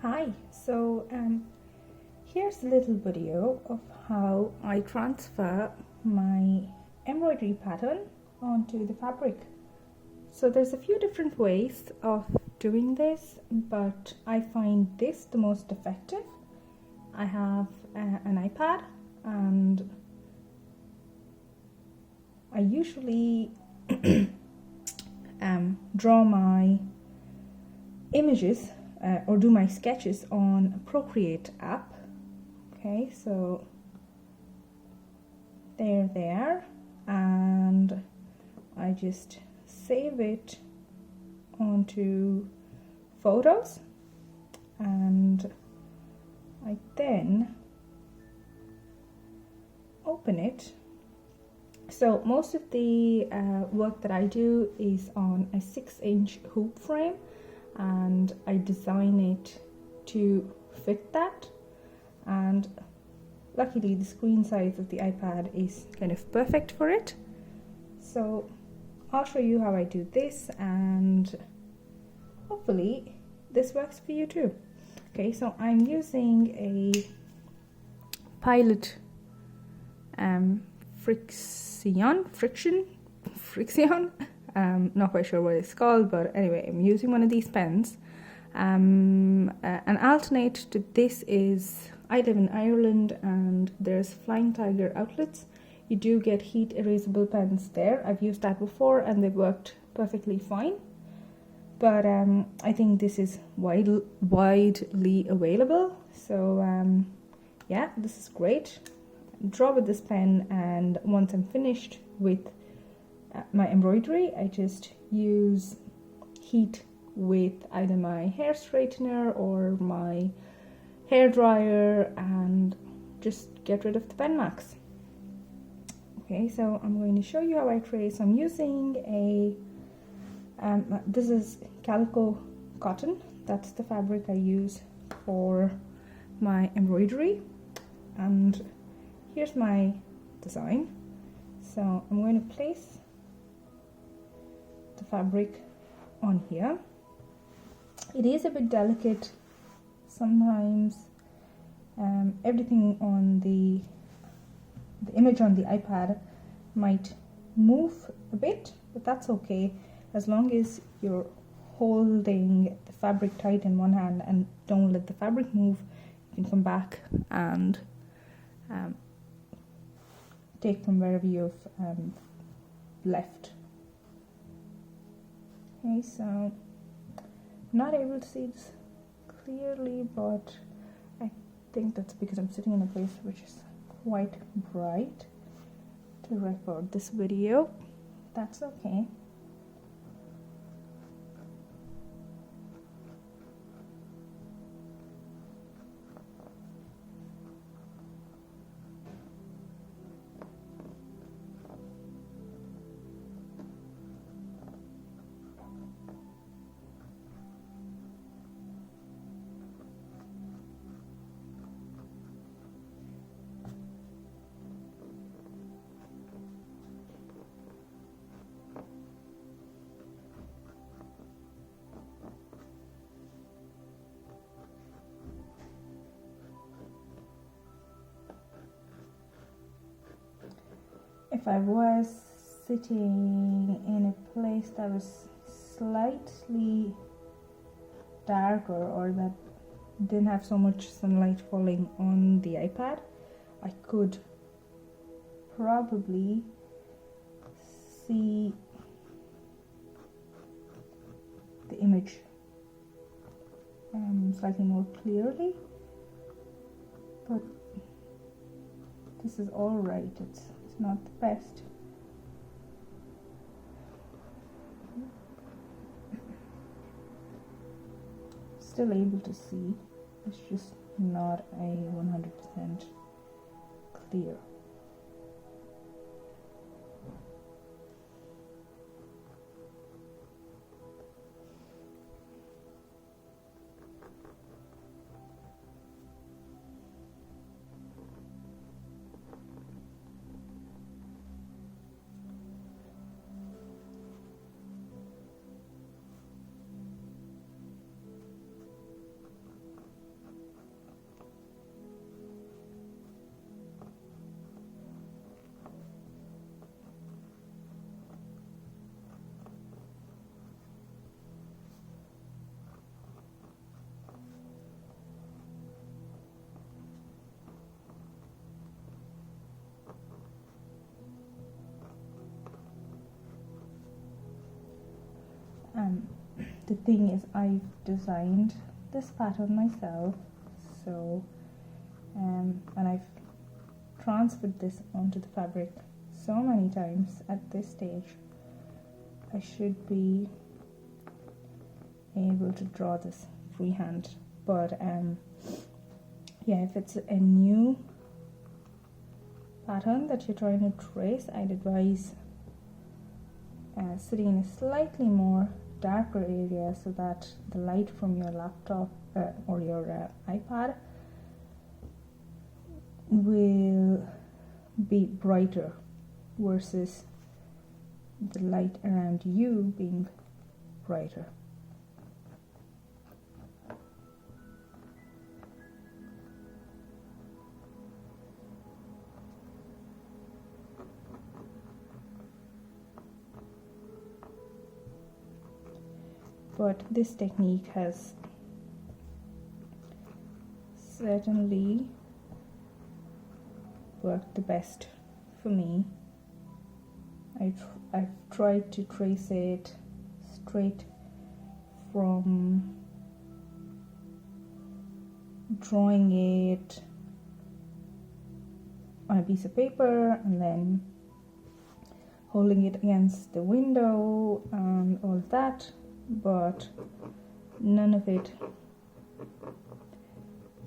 Hi, here's a little video of how I transfer my embroidery pattern onto the fabric. So there's a few different ways of doing this, but I find this the most effective. I have an iPad and I usually draw my images or do my sketches on Procreate app. Okay, so they're there and I just save it onto photos and I then open it. So most of the work that I do is on a 6-inch hoop frame and I design it to fit that, and luckily the screen size of the iPad is kind of perfect for it. So I'll show you how I do this and hopefully this works for you too. Okay, so I'm using a Pilot friction. Not quite sure what it's called, but anyway, I'm using one of these pens. An alternate to this is, I live in Ireland and there's Flying Tiger outlets. You do get heat erasable pens there. I've used that before and they've worked perfectly fine. But I think this is widely available. So yeah, this is great. Draw with this pen, and once I'm finished with my embroidery, I just use heat with either my hair straightener or my hair dryer and just get rid of the pen marks. Okay, so I'm going to show you how I trace. I'm using this is calico cotton. That's the fabric I use for my embroidery, and here's my design. So I'm going to place the fabric on here. It is a bit delicate sometimes. Everything on the image on the iPad might move a bit, but that's okay as long as you're holding the fabric tight in one hand and don't let the fabric move. You can come back and take from wherever you've left. Okay, so I'm not able to see this clearly, but I think that's because I'm sitting in a place which is quite bright to record this video. That's okay. If I was sitting in a place that was slightly darker or that didn't have so much sunlight falling on the iPad, I could probably see the image slightly more clearly, but this is all right. It's not the best. Still able to see, it's just not a 100% clear. The thing is, I've designed this pattern myself, so and I've transferred this onto the fabric so many times. At this stage I should be able to draw this freehand, but yeah, if it's a new pattern that you're trying to trace, I'd advise sitting in a slightly more darker area so that the light from your laptop or your iPad will be brighter versus the light around you being brighter. But this technique has certainly worked the best for me. I've tried to trace it straight from drawing it on a piece of paper and then holding it against the window and all that, but none of it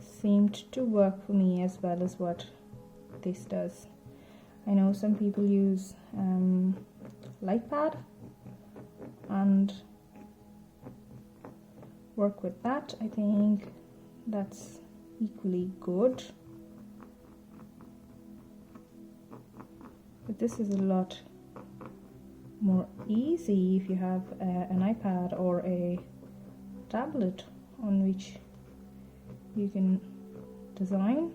seemed to work for me as well as what this does. I know some people use light pad and work with that. I think that's equally good, but this is a lot more easy if you have an iPad or a tablet on which you can design.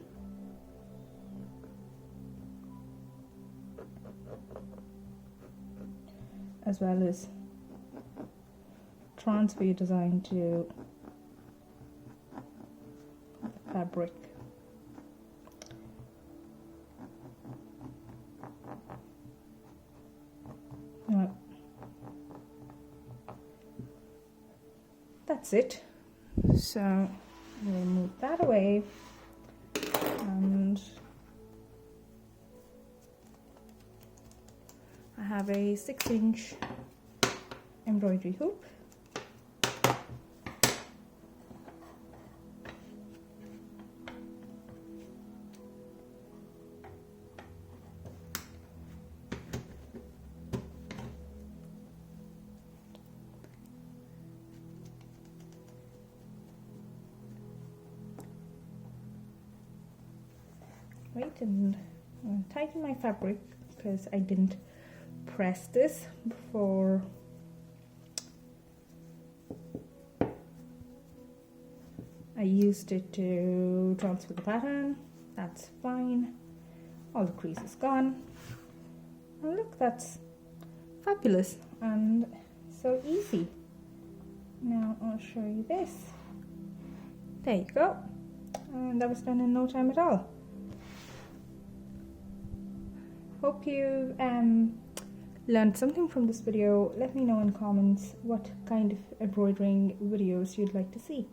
As well as transfer your design to the fabric. That's it. So we'll move that away, and I have a 6-inch embroidery hoop. Right, and I'm going to tighten my fabric because I didn't press this before I used it to transfer the pattern. That's fine. All the crease is gone. And look, that's fabulous and so easy. Now I'll show you this. There you go. And that was done in no time at all. Hope you learned something from this video. Let me know in comments what kind of embroidering videos you'd like to see.